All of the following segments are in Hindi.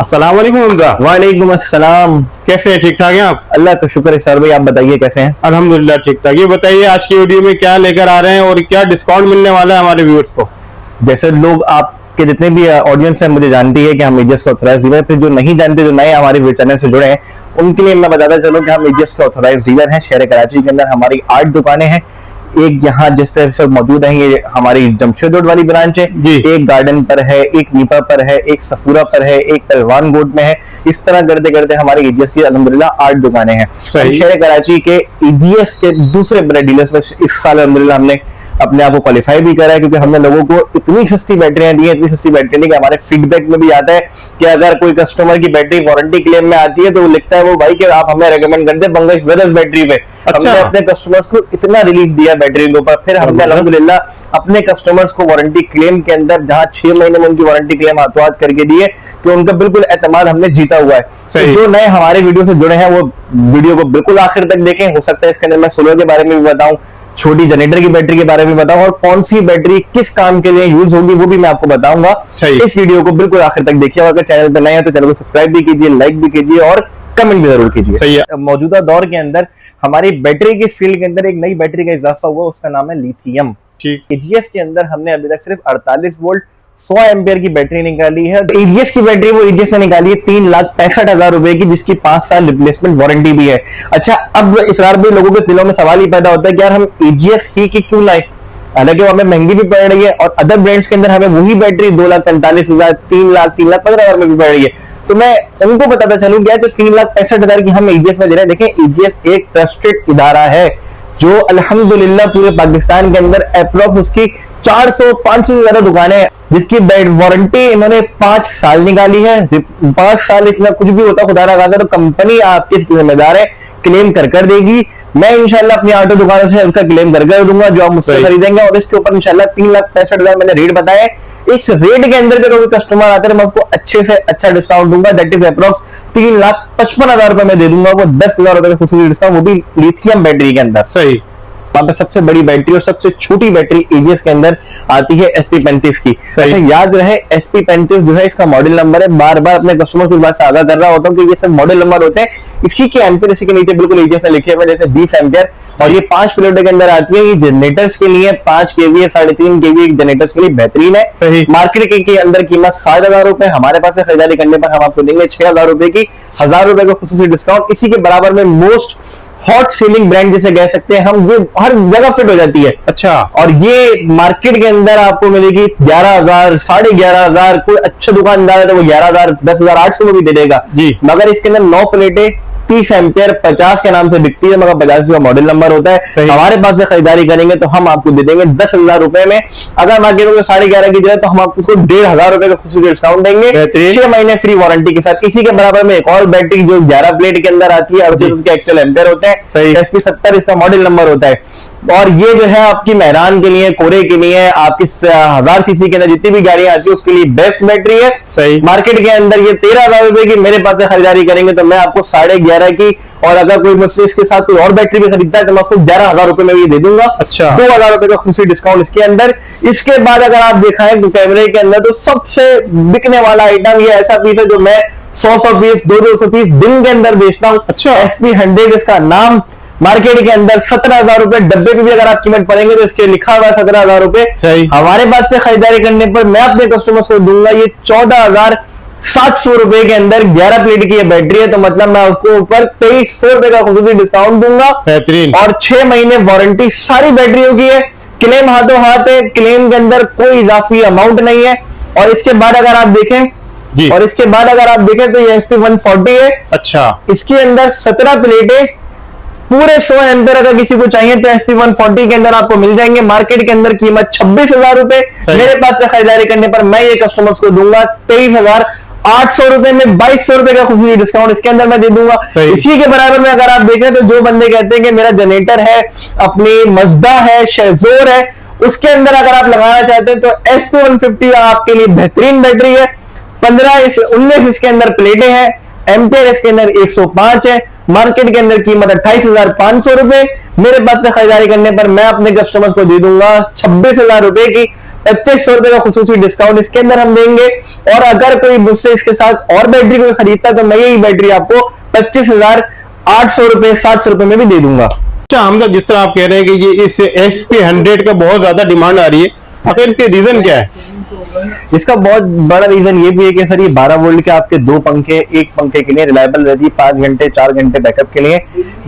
अस्सलाम वालेकुम हमजा। वालेकुम अस्सलाम। कैसे हैं? ठीक ठाक हैं आप? अल्लाह का शुक्र है सर भाई, आप बताइए कैसे हैं? अल्हम्दुलिल्लाह ठीक ठाक। ये बताइए आज की वीडियो में क्या लेकर आ रहे हैं और क्या डिस्काउंट मिलने वाला है हमारे व्यूअर्स को? जैसे लोग आपके जितने भी ऑडियंस है मुझे जानती है कि हम एजीएस का ऑथराइज डीलर, फिर जो नहीं जानते, जो नए हमारे चैनल से जुड़े हैं, उनके लिए मैं बताता चलूं कि हम एजीएस के ऑथराइज डीलर हैं। शहर कराची के अंदर हमारी 8 दुकानें हैं। एक यहाँ जिस पे सब मौजूद है ये हमारी जमशेद रोड वाली ब्रांच है, एक गार्डन पर है, एक नीपा पर है, एक सफूरा पर है, एक पहलवान गोट में है। इस तरह करते करते हमारी एजीएस की अल्हम्दुलिल्लाह 8 दुकानें हैं। शहर कराची के एजीएस के दूसरे बड़े डीलर्स में इस साल अल्हम्दुलिल्लाह हमने अपने आप को क्वालिफाई भी करा है, क्योंकि हमने लोगों को इतनी सस्ती बैटरियां दी है, इतनी सस्ती बैटरी नहीं कि हमारे फीडबैक में भी आता है कि अगर कोई कस्टमर की बैटरी वारंटी क्लेम में आती है तो वो लिखता है वो भाई कि आप हमें रेकमेंड करते बंगश ब्रदर्स बैटरी पे। हमने अपने कस्टमर्स को इतना रिलीज दिया बैटरी के ऊपर, फिर हमने अल्हम्दुलिल्लाह अपने कस्टमर्स को वारंटी क्लेम के अंदर जहां 6 महीने में उनकी वारंटी क्लेम हाथों हाथ करके दिए कि उनका बिल्कुल एतमाद हमने जीता हुआ है। तो जो नए हमारे वीडियो से जुड़े हैं वो वीडियो को बिल्कुल आखिर तक देखें। हो सकता है इसके अंदर मैं सोलर के बारे में भी बताऊं, छोटी जनरेटर की बैटरी के बारे में बताऊं, और कौन सी बैटरी किस काम के लिए यूज होगी वो भी मैं आपको बताऊंगा। इस वीडियो को बिल्कुल आखिर तक देखिए। अगर चैनल पर नए हैं तो चैनल को सब्सक्राइब भी कीजिए, लाइक भी कीजिए और कमेंट भी जरूर कीजिए। मौजूदा दौर के अंदर हमारी बैटरी की फील्ड के अंदर एक नई बैटरी का इजाफा हुआ, उसका नाम है लिथियम। एजीएस के अंदर हमने अभी तक सिर्फ 48 वोल्ट 100 एम्पियर की बैटरी निकाली है। एजीएस की बैटरी वो एजीएस ने निकाली है 3,65,000 रुपए की, जिसकी 5 साल रिप्लेसमेंट वारंटी भी है। अच्छा, अब इसरार भी लोगों के दिलों में सवाल ही पैदा होता है कि यार हम एजीएस ही की क्यों लाए, हालांकि वो हमें महंगी भी पड़ रही है और अदर ब्रांड्स के अंदर हमें वही बैटरी 2,45,000 3,15,000 में भी पड़ रही है। तो मैं उनको बताता चलूं क्या, तो 3,65,000 की हम एजीएस में दे रहे हैं। देखें, एजीएस एक ट्रस्टेड इदारा है जो अल्हम्दुलिल्लाह पूरे पाकिस्तान के अंदर अप्रोक्स उसकी 400-500 से ज्यादा दुकानें हैं, जिसकी वारंटी इन्होंने 5 साल निकाली है। 5 साल इतना कुछ भी होता खुदा ना खासा तो कंपनी आपकी जिम्मेदार है, क्लेम कर देगी। मैं इंशाल्लाह अपनी ऑटो दुकानों से उसका क्लेम कर दूंगा जो आप मुझसे खरीदेंगे, और इसके ऊपर इंशाल्लाह 3,65,000 मैंने रेट बताया। इस रेट के अंदर कोई कस्टमर आता है मैं उसको अच्छे से अच्छा डिस्काउंट दूंगा, दैट इज अप्रोक्स 3,55,000 रुपए में दे दूंगा, वो 10,000 रुपए का खुसूसी डिस्काउंट, वो भी लिथियम बैटरी के अंदर। सही। वहां पर सबसे बड़ी बैटरी और सबसे छोटी बैटरी एजीएस के अंदर आती है SP35 की। अच्छा, याद रहे SP35 जो है इसका मॉडल नंबर है। बार बार अपने कस्टमर की बात से आगाह कर रहा होता हूँ कि ये सब मॉडल नंबर होते हैं। इसी के एम्पियर इसी के नीचे बिल्कुल एजीएस ने लिखे हुए जैसे 20 एम्पियर, और ये 5 प्लेटों के अंदर आती है। ये जनरेटर्स के लिए 5 kVA 3.5 kVA जनरेटर्स के लिए बेहतरीन है। मार्केट के अंदर कीमत 7,000 रुपए, हमारे पास से खरीदारी करने पर हम आपको देंगे 6,000 रुपए की, 1,000 रुपए का खुसूसी डिस्काउंट। इसी के बराबर में मोस्ट हॉट सेलिंग ब्रांड जिसे कह सकते हैं हम, ये हर जगह फिट हो जाती है। अच्छा, और ये मार्केट के अंदर आपको मिलेगी 11,000 11,500। कोई अच्छा दुकानदार है तो वो 11,000 10,800 में भी दे देगा जी, मगर इसके अंदर 9 प्लेटें 30 एम्पियर 50 के नाम से बिकती है, मगर 50 का मॉडल नंबर होता है। हमारे पास से खरीदारी करेंगे तो हम आपको दे देंगे 10,000 रुपए में। अगर मार्केट में 11,500 की जगह तो हम आपको 1,500 रुपए का खुसूसी डिस्काउंट देंगे 6 महीने फ्री वारंटी के साथ। इसी के बराबर में एक और बैटरी जो 11 प्लेट के अंदर आती है और उसके एक्चुअल एम्पियर होते हैं, SP70 इसका मॉडल नंबर होता है। और ये जो है आपकी मेहरान के लिए, कोरे के लिए, आपकी 1000 सीसी के अंदर जितनी भी गाड़ियां आती है उसके लिए बेस्ट बैटरी है। मार्केट के अंदर ये 13,000 रुपए की, मेरे पास से खरीदारी करेंगे तो मैं आपको 11,500 की, और अगर कोई मुझसे इसके साथ कोई और बैटरी भी खरीदता है तो मैं उसको 11,000 रुपए में भी दे दूंगा। अच्छा, 2,000 रुपए का खुशी डिस्काउंट इसके अंदर। इसके बाद अगर आप दिखाएं तो कैमरे के अंदर तो सबसे बिकने वाला आइटम ये ऐसा पीस है जो मैं 100 पीस 200 पीस दिन के अंदर बेचता हूँ। अच्छा, SP100 इसका नाम। मार्केट के अंदर 17,000 रुपए डब्बे की भी अगर आप कीमत पड़ेंगे तो इसके लिखा हुआ 17,000 रुपए। हमारे पास से खरीदारी करने पर मैं अपने कस्टमर्स को दूंगा ये 14,700 रुपए के अंदर 11 प्लेट की ये बैटरी है, तो मतलब मैं उसको ऊपर 2,300 रुपए का खुसूसी डिस्काउंट दूंगा, और 6 महीने वारंटी सारी बैटरियों की है। क्लेम हाथों हाथ है, क्लेम के अंदर कोई इजाफी अमाउंट नहीं है। और इसके बाद अगर आप देखें और इसके बाद अगर आप देखें तो ये SP140 है। अच्छा, इसके अंदर 17 प्लेटें पूरे 100 एम्पियर अगर किसी को चाहिए तो SP140 के अंदर आपको मिल जाएंगे। मार्केट के अंदर कीमत 26,000 रुपए, मेरे पास से खरीदारी करने पर मैं ये कस्टमर्स को दूंगा 23,800 रुपए में 2,200 रुपए का खुशी डिस्काउंट इसके अंदर मैं दे दूंगा। इसी के बराबर में अगर आप देखें तो जो बंदे कहते हैं कि मेरा जनरेटर है, अपनी मजदा है, शेजोर है, उसके अंदर अगर आप लगाना चाहते हैं तो SP150 आपके लिए बेहतरीन बैटरी है। 19 इसके अंदर प्लेटें हैं, एम्पियर इसके अंदर 105 है, मार्केट के अंदर कीमत 28,500 रुपए। मेरे पास से खरीदारी करने पर मैं अपने कस्टमर्स को दे दूंगा 26,000 रुपए की 2500 रुपए का खुसूसी डिस्काउंट इसके अंदर हम देंगे। और अगर कोई मुझसे इसके साथ और बैटरी कोई खरीदता तो मैं यही बैटरी आपको 25,800 रुपए 700 रुपए में भी दे दूंगा। अच्छा हमजा, जिस तरह आप कह रहे हैं कि ये इस SP100 का बहुत ज्यादा डिमांड आ रही है, आखिर इसके रीजन क्या है? इसका बहुत बड़ा रीजन ये भी है कि सर ये 12 वोल्ट के आपके दो पंखे, एक पंखे के लिए रिलायबल रहती है 5 घंटे 4 घंटे बैकअप के लिए।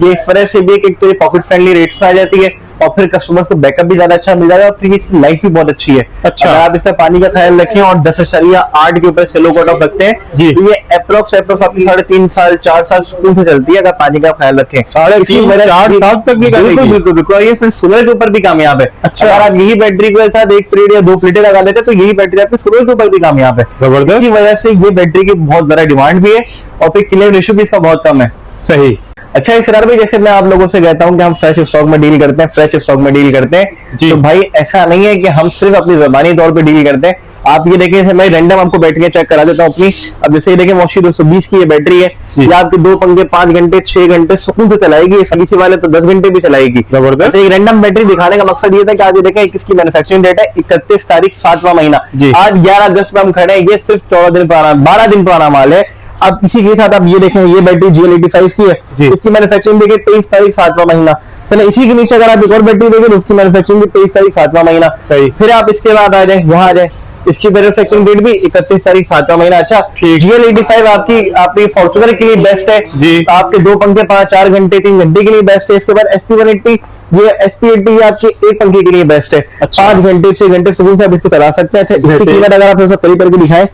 ये इस तरह से भी है कि एक तो ये पॉकेट फ्रेंडली रेट्स में आ जाती है और फिर कस्टमर्स को बैकअप भी ज्यादा अच्छा मिल जाएगा और फिर इसकी लाइफ भी बहुत अच्छी है। अच्छा, अगर आप इसका पानी का ख्याल रखें और 10.8 के ऊपर इसके लो कट ऑफ रखते हैं तो ये अप्रोक्स आपकी 3.5 साल 4 साल सुकून से चलती है अगर पानी का ख्याल रखें। 3.5 साल तक भी बिल्कुल ये फिर सोलर के ऊपर भी कामयाब है। अच्छा, अगर आप यही बैटरी को साथ 1 प्लेट या 2 प्लेटें लगा लेते तो यही बैटरी आपके सोलर के ऊपर भी कामयाब है। जबरदस्त। इसी वजह से ये बैटरी की बहुत ज्यादा डिमांड भी है और फिर क्लेम रेशियो भी इसका बहुत कम है। सही। अच्छा इसरार भाई, जैसे मैं आप लोगों से कहता हूं कि हम फ्रेश स्टॉक में डील करते हैं, फ्रेश स्टॉक में डील करते हैं, तो भाई ऐसा नहीं है कि हम सिर्फ अपनी ज़बानी तौर पे डील करते हैं। आप ये देखें, मैं रैंडम आपको बैटरी चेक करा देता हूं अपनी। अब जैसे ये देखें मोशी 220 की ये बैटरी है, ये आपके 2 पंखे 5 घंटे 6 घंटे सुकून से चलाएगी। सीसी वाले तो 10 घंटे भी चलाएगी। जबरदस्त। एक रैंडम बैटरी दिखाने का मकसद ये था कि आज ये देखें इसकी मैन्युफैक्चरिंग डेट है 31 तारीख 7वां महीना, आज 11 अगस्त में हम खड़े हैं। ये सिर्फ 14 दिन पुराना 12 दिन पुराना माल है। अब इसी के साथ आप ये देखें, ये बैटरी GL85 की है, इसकी मैन्युफैक्चरिंग देखिए 23 तारीख 7वां महीना। चलो इसी के नीचे अगर आप एक और बैटरी देखें तो उसकी मैन्युफैक्चरिंग भी 23 तारीख 7वां महीना। सही। फिर आप इसके बाद आ जाए, यहाँ आ जाए, इसकी मैन्युफैक्चरिंग डेट भी 31 तारीख 7वां महीना। अच्छा, GL85 आपकी फॉर्च्यूनर के लिए बेस्ट है जी। आपके 2 पंखे 4 घंटे 3 घंटे के लिए बेस्ट है। इसके बाद SP180, ये SP80 आपके एक पंखे के लिए बेस्ट है। 5 घंटे 6 घंटे सुकून से आप इसको चला सकते हैं। अच्छा, इसकी कीमत अगर आप करीब करके दिखाएं,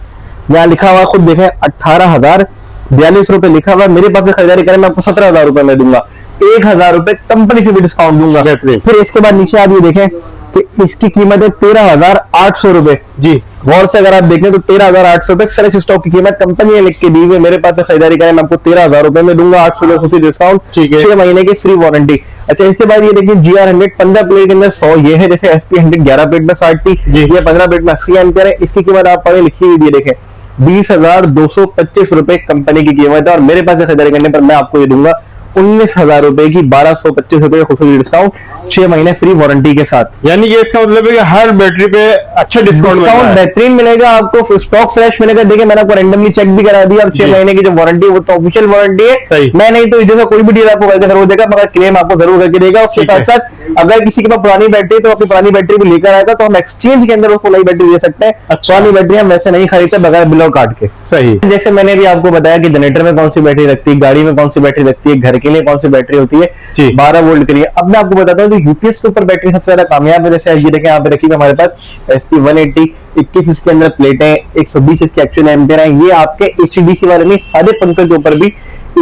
यहाँ लिखा हुआ खुद देखें 18,042 रुपए लिखा हुआ। मेरे पास से खरीदारी करें मैं आपको 17,000 रुपए में दूंगा, 1,000 रुपए कंपनी से भी डिस्काउंट दूंगा। फिर इसके बाद नीचे आप ये देखें कि इसकी कीमत है 13,800 रुपए जी। गौर से अगर आप देखें तो 13,800 रुपए फ्रेश स्टॉक की कीमत कंपनी ने लिख के दी हुई है। मेरे पास से खरीदारी करें मैं आपको 13,000 रुपए में दूंगा, 800 रुपए खुशी डिस्काउंट, 6 महीने की फ्री वारंटी। अच्छा, इसके बाद ये देखिए GR100 15 प्लेट के अंदर 100 ये है, जैसे SP100 11 प्लेट में 60 थी, ये 15 प्लेट में 80 एम्पियर है। इसकी कीमत आप पढ़े लिखी हुई देखें 20,225 रुपए कंपनी की कीमत है और मेरे पास से खरीदारी करने पर मैं आपको ये दूंगा 19,000 रुपए की 1,225 रुपए का खुसूसी डिस्काउंट, 6 महीने फ्री वारंटी के साथ। यानी कि इसका मतलब है कि हर बैटरी पे अच्छा डिस्काउंट बेहतरीन मिलेगा आपको, स्टॉक फ्रेश मिलेगा। देखिए मैंने आपको रैंडमली चेक भी करा दिया और 6 महीने की जो वारंटी है वो तो ऑफिशियल वारंटी है। मैं नहीं तो जैसा कोई भी डील आपको करके जरूर देगा, मगर क्लेम आपको जरूर करके देगा। उसके साथ साथ अगर किसी के पास पुरानी बैटरी तो अपनी पुरानी बैटरी भी लेकर आएगा तो हम एक्सचेंज के अंदर उसको नई बैटरी दे सकते हैं। पुरानी बैटरी हम वैसे नहीं खरीदते बगैर बिल और कार्ड के। सही। जैसे मैंने भी आपको बताया कि जनरेटर में कौन सी बैटरी लगती है, गाड़ी में कौन सी बैटरी लगती है, घर के लिए कौन सी बैटरी होती है 12 वोल्ट के लिए। अब मैं आपको बताता हूँ तो यूपीएस के ऊपर बैटरी सबसे ज्यादा कामयाब है। जैसे ये देखें यहाँ पे रखी है हमारे पास SP180, 21 इसके अंदर प्लेटें, 120 इसके एक्चुअल एम्पियर हैं। ये आपके HDC वाले में सारे पंखों के ऊपर भी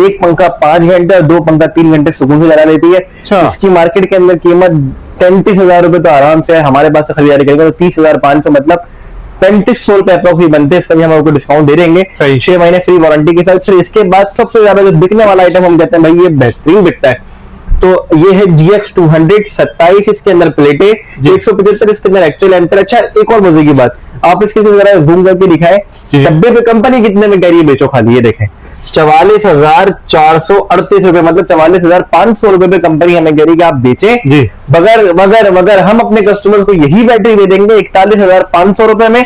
एक पंखा 5 घंटे और 2 पंखा 3 घंटे सुकून से चला लेती है। इसकी मार्केट के अंदर कीमत 33,000 रुपए तो आराम से हमारे पास से खरीदारी करेंगे तो 30,500 मतलब 3500 रुपए अप्रोक्स बनते हैं। इसका भी हम आपको डिस्काउंट दे देंगे 6 महीने फ्री वारंटी के साथ। फिर इसके बाद सबसे ज्यादा जो बिकने वाला आइटम हम कहते हैं भाई ये बेहतरीन बिकता है, तो ये है GX200 27 इसके अंदर प्लेटें, 175 इसके अंदर एक्चुअल एम्पियर। अच्छा, एक और मजे की बात, आप इसके जरा जूम करके दिखाएं, डब्बे पे कंपनी कितने में कह रही है बेचो खाली, ये देखें 44,438 रुपए मतलब 44,500 रुपए पे कंपनी हमें कह रही है कि आप बेचें। मगर हम अपने कस्टमर्स को यही बैटरी दे देंगे 41,500 रुपए में,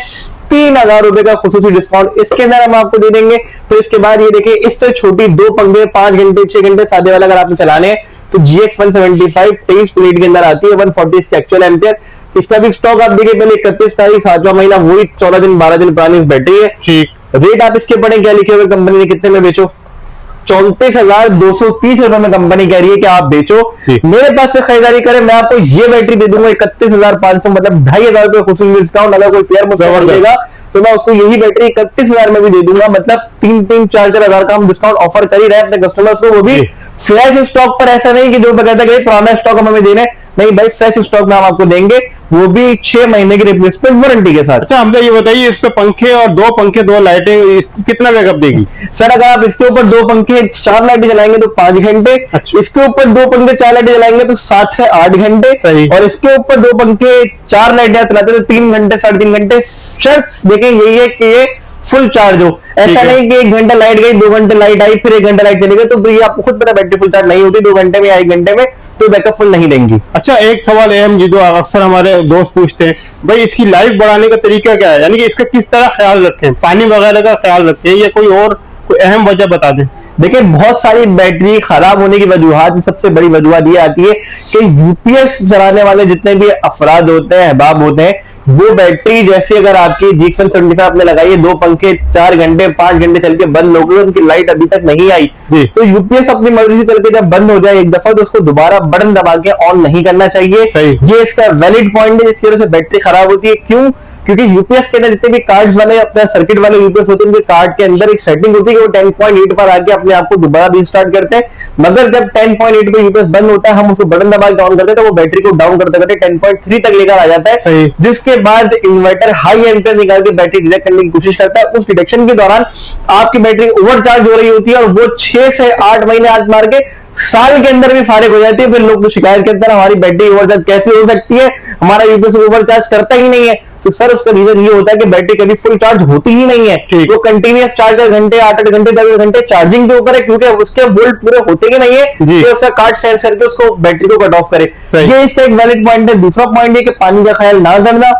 3,000 रुपए का खुसूसी डिस्काउंट इसके अंदर हम आपको दे देंगे। तो इसके बाद ये देखिए इससे छोटी 2 पंखे 5 घंटे 6 घंटे सादे वाला अगर आपने चलाने हैं तो GX175 23 प्लेट के अंदर आती है, 140 इसके एक्चुअल एम्पियर। इसका भी स्टॉक आप देखिए पहले 31 तारीख 7वां महीना, वही 14 दिन 12 दिन पुरानी इस बैटरी है। ठीक, रेट आप इसके पढ़े क्या लिखे हुए कंपनी ने कितने में बेचो, 34,230 रुपए में कंपनी कह रही है कि आप बेचो। मेरे पास से खरीदारी करें मैं आपको ये बैटरी दे दूंगा 31,500 मतलब 2,500 रुपए खुसूसी डिस्काउंट। अगर कोई पेयर मुझसे देगा तो मैं उसको यही बैटरी 31,000 में भी दे दूंगा, मतलब 3-4 हजार का हम डिस्काउंट ऑफर कर ही रहे हैं अपने कस्टमर्स को, वो भी फ्रेश स्टॉक पर। ऐसा नहीं कि जो कहता है पुराना स्टॉक हम हमें देने, नहीं भाई फ्रेश स्टॉक में हम आपको देंगे, वो भी 6 महीने की रिप्लेसमेंट वारंटी के साथ। अच्छा हमसे ये बताइए, इस पे पंखे और 2 पंखे 2 लाइटें कितना बैकअप देगी? सर अगर आप इसके ऊपर 2 पंखे 4 लाइटें जलाएंगे तो 5 घंटे। अच्छा। इसके ऊपर 2 पंखे 4 लाइटें जलाएंगे तो 7 से 8 घंटे। सही। और इसके ऊपर 2 पंखे 4 लाइटें चलाते तो 3 घंटे 3.5 घंटे। शर्त देखें यही है कि ये फुल चार्ज हो। ऐसा नहीं कि 1 घंटा लाइट गई, 2 घंटे लाइट आई, फिर 1 घंटा लाइट चली गई, तो फिर ये आपको खुद पता बैटरी फुल चार्ज नहीं होती 2 घंटे में या 1 घंटे में, तो बैकअप फुल नहीं देंगी। अच्छा, एक सवाल अहम जी जो अक्सर हमारे दोस्त पूछते हैं, भाई इसकी लाइफ बढ़ाने का तरीका क्या है, यानी कि इसका किस तरह ख्याल रखें, पानी वगैरह का ख्याल रखें या कोई और कोई अहम वजह बता दें। देखिए, बहुत सारी बैटरी खराब होने की वजूहात में सबसे बड़ी वजूहत ये आती है कि यूपीएस चलाने वाले जितने भी अफराद होते हैं, अहबाब होते हैं, वो बैटरी जैसे अगर आपकी GX 75 आपने लगाई है, 2 पंखे 4 घंटे 5 घंटे चल के बंद हो गए, उनकी लाइट अभी तक नहीं आई, तो यूपीएस अपनी मर्जी से चल के जब बंद हो जाए एक दफा, तो उसको दोबारा बटन दबा के ऑन नहीं करना चाहिए। ये इसका वैलिड पॉइंट है जिसकी वजह से बैटरी खराब होती है। क्यों? क्योंकि यूपीएस के अंदर जितने भी कार्ड्स वाले अपने सर्किट वाले यूपीएस होते हैं, उनके कार्ड के अंदर एक सेटिंग होती है कि वो 10.8 पर आके अपने आप को दोबारा रीस्टार्ट करते हैं, मगर जब 10.8 पे यूपीएस बंद होता है, हम उसको बटन दबा के ऑन करते हैं, तो वो बैटरी को डाउन करते करते 10.3 तक लेकर आ जाता है, जिसके बाद इन्वर्टर हाई एम्पियर निकाल के बैटरी डिटेक्ट करने की कोशिश करता है। उस डिटेक्शन के दौरान आपकी बैटरी ओवरचार्ज हो रही होती है और वो 6 से 8 महीने हाथ मार के साल के अंदर भी फारिग हो जाती है। फिर लोग शिकायत करते हैं हमारी बैटरी ओवरचार्ज कैसे हो सकती है, हमारा यूपीएस ओवरचार्ज करता ही नहीं है। तो सर, उसका रीजन ये होता है कि बैटरी कभी फुल चार्ज होती ही नहीं है, वो कंटिन्यूअस 4-4 घंटे 8-8 घंटे 10 घंटे चार्जिंग के ऊपर है, क्योंकि उसके वोल्ट पूरे होते ही नहीं है कि उसका कार्ड सेंस करके उसको बैटरी को कट ऑफ करे। ये इसका एक वैलिड पॉइंट है। दूसरा पॉइंट ये कि पानी का ख्याल ना करना।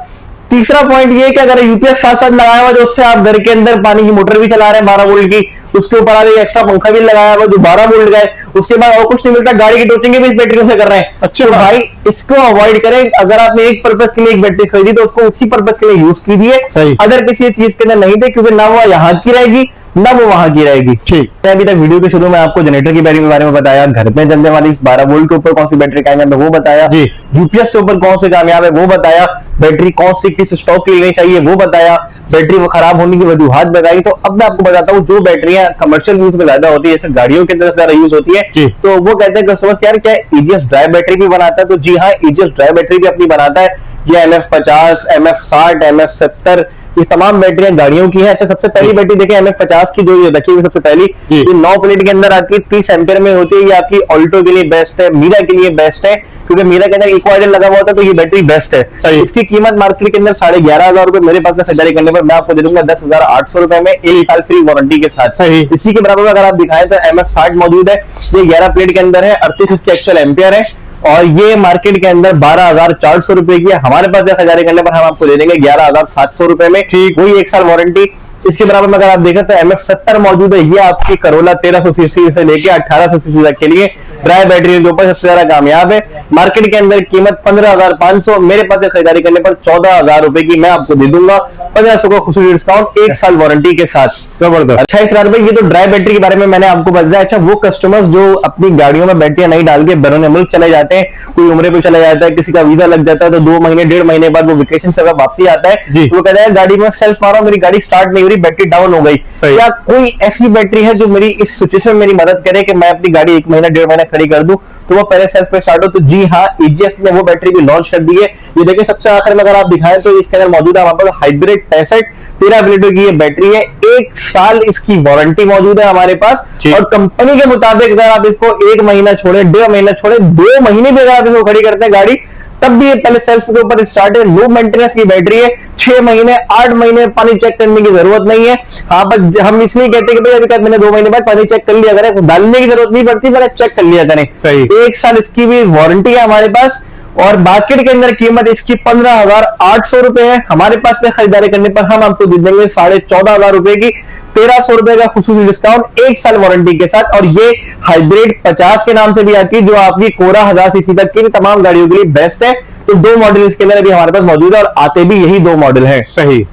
तीसरा पॉइंट ये कि अगर यूपीएस साथ साथ लगाया हुआ, जो उससे आप घर के अंदर पानी की मोटर भी चला रहे हैं 12 वोल्ट की, उसके ऊपर आप एक्स्ट्रा पंखा भी लगाया हुआ जो 12 वोल्ट का है, उसके बाद और कुछ नहीं मिलता, गाड़ी की टोचिंग भी इस बैटरी से कर रहे हैं। अच्छा, तो भाई इसको अवॉइड करें। अगर आपने एक पर्पस के लिए एक बैटरी खरीदी तो उसको उसी पर्पस के लिए यूज कीजिए, अदर किसी चीज के अंदर नहीं थे, क्योंकि ना वो यहाँ की रहेगी ना वो वहां की रहेगी। ठीक, अभी तक वीडियो के शुरू में आपको जनरेटर की बैटरी के बारे में बताया, घर में चलने वाली इस 12 वोल्ट के ऊपर कौन सी बैटरी कामयाब है वो बताया, यूपीएस के ऊपर कौन सी कामयाब है वो बताया, बैटरी कौन सी किस स्टॉक की लेनी चाहिए वो बताया, बैटरी खराब होने की वजूहात बताई। तो अब मैं आपको बताता हूँ जो बैटरियां कमर्शियल यूज में ज्यादा होती है, जैसे गाड़ियों के अंदर ज्यादा यूज होती है, तो वो कहते हैं कस्टमर्स क्या एजीएस ड्राई बैटरी भी बनाता है। तो जी हाँ, एजीएस ड्राई बैटरी भी अपनी बनाता है। ये MF50, MF60, MF70 ये तमाम बैटरियां गाड़ियों की है। अच्छा, सबसे पहली बैटरी देखें MF50 की, जो ये रखी हुई सबसे पहली, ये 9 प्लेट के अंदर आती है, 30 एम्पियर में होती है। ये आपकी ऑल्टो के लिए बेस्ट है, मीरा के लिए बेस्ट है, क्योंकि मीरा के अंदर इको आइडल लगा हुआ होता है, तो ये बैटरी बेस्ट है। इसकी कीमत मार्केट के अंदर 11,500 रुपए, मेरे पास से खरीदारी करने पर मैं आपको दे दूंगा 10,800 रुपए में, 1 साल फ्री वारंटी के साथ। इसी के बराबर अगर आप दिखाएं तो MF60 मौजूद है, ये 11 प्लेट के अंदर है, 38 इसके एक्चुअल एम्पियर है और ये मार्केट के अंदर 12,400 रुपए की है। हमारे पास खरीदारी करने पर हम आपको दे देंगे 11,700 रुपए में, वही 1 साल वारंटी। इसके बराबर में अगर आप देखें तो MF70 मौजूद है, ये आपकी करोला 1300 सीसी से लेके 1800 सीसी तक के लिए ड्राई बैटरी के ऊपर सबसे ज्यादा कामयाब है। मार्केट के अंदर कीमत 15,500, मेरे पास से खरीदारी करने पर 14,000 रुपए की मैं आपको दे दूंगा, 1500 का खुसूसी डिस्काउंट 1 साल वारंटी के साथ। जबरदस्त। अच्छा, इस बार ये तो ड्राई बैटरी के बारे में मैंने आपको बताया। अच्छा, वो कस्टमर्स जो अपनी गाड़ियों में बैटरियां नहीं डाल के बैरून मुल्क चले जाते हैं, कोई उम्रे पे चला जाता है, किसी का वीजा लग जाता है, तो 2 महीने 1.5 महीने बाद वो वेकेशन से वापसी आता है, तो वो कहता है गाड़ी में सेल्फ मारा, मेरी गाड़ी स्टार्ट नहीं हो रही, बैटरी डाउन हो गई, क्या कोई ऐसी बैटरी है जो मेरी इस सिचुएशन में मेरी मदद करे कि मैं अपनी गाड़ी 1 महीना 1.5 महीना खड़ी कर दूं, तो वो पहले सेल्फ पे स्टार्ट हो? तो जी हाँ, एजीएस ने वो बैटरी भी लॉन्च कर दी है। ये देखिए सबसे आखिर में अगर आप दिखाएं तो इसके अंदर मौजूद है हमारे पास हाइब्रिड 65 13 लीटर की ये बैटरी है, 1 साल इसकी वारंटी मौजूद है हमारे पास, और कंपनी के मुताबिक अगर आप इसको 1 महीना छोड़े, 1.5 महीना छोड़े, 2 महीने भी अगर आप इसको खड़ी करते हैं गाड़ी, तब भी ये पहले सेल्फ के ऊपर स्टार्ट है, लो मेंटेनेंस की बैटरी है, 6 महीने 8 महीने पानी चेक करने की जरूरत नहीं है। हाँ, पर हम इसलिए कहते हैं कि भाई अभी मैंने 2 महीने बाद पानी चेक कर लिया करें, डालने की जरूरत नहीं पड़ती, पहले चेक कर लिया करें। 1 साल इसकी भी वारंटी है हमारे पास, और मार्केट के अंदर कीमत इसकी 15,800 रुपए है। हमारे पास से खरीदारी करने पर हम आपको दे देंगे 14,500 रुपए की, 1,300 रुपए का खुसूसी डिस्काउंट 1 साल वारंटी के साथ। और ये हाइब्रिड 50 के नाम से भी आती है, जो आपकी कोरा 1000 सीसी तक की तमाम गाड़ियों के लिए बेस्ट है। तो 2 मॉडल इसके अंदर अभी हमारे पास मौजूद है और आते भी यही 2 मॉडल हैं। सही।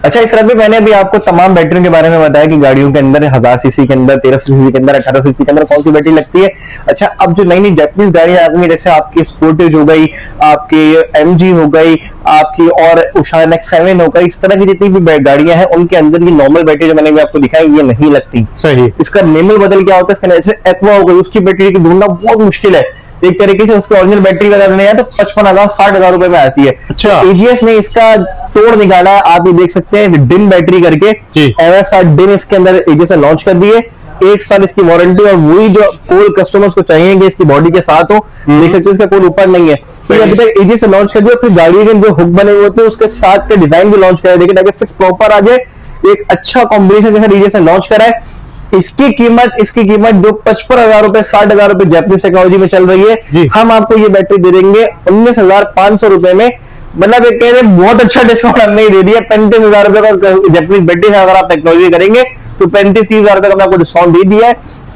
अच्छा, इस तरह भी मैंने भी आपको तमाम बैटरियों के बारे में बताया कि गाड़ियों के अंदर 1000 सीसी के अंदर, 1300 सीसी के अंदर, 1800 सीसी के अंदर कौन सी बैटरी लगती है। अच्छा, अब जो नई नई जापानीज गाड़ियां आ गई, जैसे आपकी स्पोर्टेज हो गई, आपकी MG हो गई, आपकी और उषा NX7 हो गई, इस तरह की जितनी भी गाड़ियां हैं उनके अंदर ये नॉर्मल बैटरी जो मैंने भी आपको दिखाई ये नहीं लगती। सही। इसका नेमल बदल क्या होता है, इसका जैसे एक्वा हो गई, उसकी बैटरी की ढूंढना बहुत मुश्किल है। एक तरीके से उसकी ओरिजिनल बैटरी अगर नहीं है तो 55,000 60,000 रुपए में आती है। अच्छा, एजीएस ने इसका तोड़ निकाला, आप ये देख सकते हैं डिन बैटरी करके, MF60 डिन इसके अंदर एजीएस ने लॉन्च कर दी है, 1 साल इसकी वारंटी, और वही जो कोल कस्टमर्स को चाहिए कि इसकी बॉडी के साथ हो, देख सकते हैं इसका कोई ऊपर नहीं है, तो अभी तक एजीएस से लॉन्च कर दिया। फिर गाड़ी के जो हुक बने हुए थे उसके साथ के डिजाइन भी लॉन्च कर दिया, ताकि फिक्स प्रॉपर आ जाए एक अच्छा कॉम्बिनेशन जैसा डीजे से लॉन्च करा है। इसकी कीमत जो 55,000 रुपए 60,000 रुपए जैपनीज टेक्नोलॉजी में चल रही जी। है, हम आपको ये बैटरी दे देंगे 19,500 रुपए में। मतलब एक कह रहे हैं बहुत अच्छा डिस्काउंट हमने दे दिया। 35,000 रुपए का जैपनीज बैटरी है, अगर आप टेक्नोलॉजी करेंगे तो 35-30,000 रुपए का हमने आपको डिस्काउंट दे दिया है।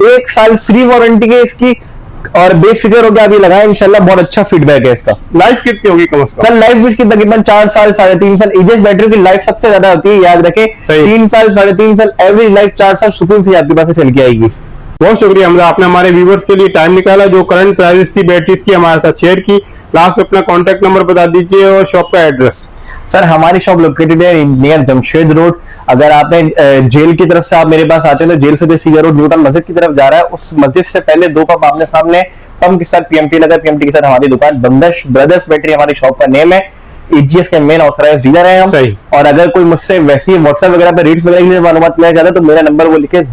1 साल फ्री वारंटी है इसकी, और बेफिक्र होकर अभी लगाए, इंशाल्लाह बहुत अच्छा फीडबैक है इसका। लाइफ कितनी होगी कम से कम? सर लाइफ भी इसकी तकरीबन 4 साल 3.5 साल। एजीएस बैटरी की लाइफ सबसे ज्यादा होती है, याद रखें। सही। 3 साल 3.5 साल एवरेज लाइफ, 4 साल सुकून से आपके पास चल के आएगी। बहुत शुक्रिया हमजा, आपने हमारे व्यूवर्स के लिए टाइम निकाला, जो करंट प्राइस थी बैटरीज की हमारे साथ शेयर की। लास्ट में अपना कॉन्टैक्ट नंबर बता दीजिए और शॉप का एड्रेस। सर हमारी शॉप लोकेटेड है नियर जमशेद रोड। अगर आपने जेल की तरफ से आप मेरे पास आते हैं तो जेल से सीधा रोड न्यूटन मस्जिद की तरफ जा रहा है, उस मस्जिद से पहले 2 पंप आमने सामने, पंप के साथ पीएमटी लगा, पीएमटी के साथ हमारी दुकान बंदश ब्रदर्स बैटरी हमारी शॉप का नेम है। एजीएस के मेन ऑथराइज्ड डीलर है हम। सही। और अगर कोई मुझसे वैसी व्हाट्सएप वगैरह पे रेट्स वगैरह के लिए मालूमात लेना चाहता है तो मेरा नंबर वो लिखे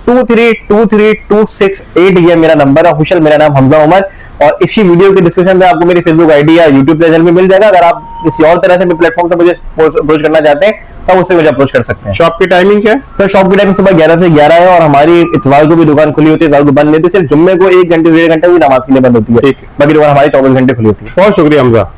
0330232268, ये मेरा नंबर है ऑफिशियल। मेरा नाम हमजा उमर, और इसी वीडियो के डिस्क्रिप्शन में आपको मेरी फेसबुक आईडी या यूट्यूब चैनल भी मिल जाएगा। अगर आप किसी और तरह से प्लेटफॉर्म से मुझे अप्रोच करना चाहते हैं तो उससे मुझे अप्रोच कर सकते हैं। शॉप की टाइमिंग क्या है? सर शॉप की टाइमिंग सुबह 11 से 11 है, और हमारी इतवार को भी दुकान खुली होती है, इतवार को बंद नहीं होती। सिर्फ जुम्मे को 1 घंटे 1.5 घंटे भी नमाज के लिए बंद होती है, ठीक है। बाकी दुकान हमारी 24 घंटे खुली होती है। बहुत शुक्रिया हमजा।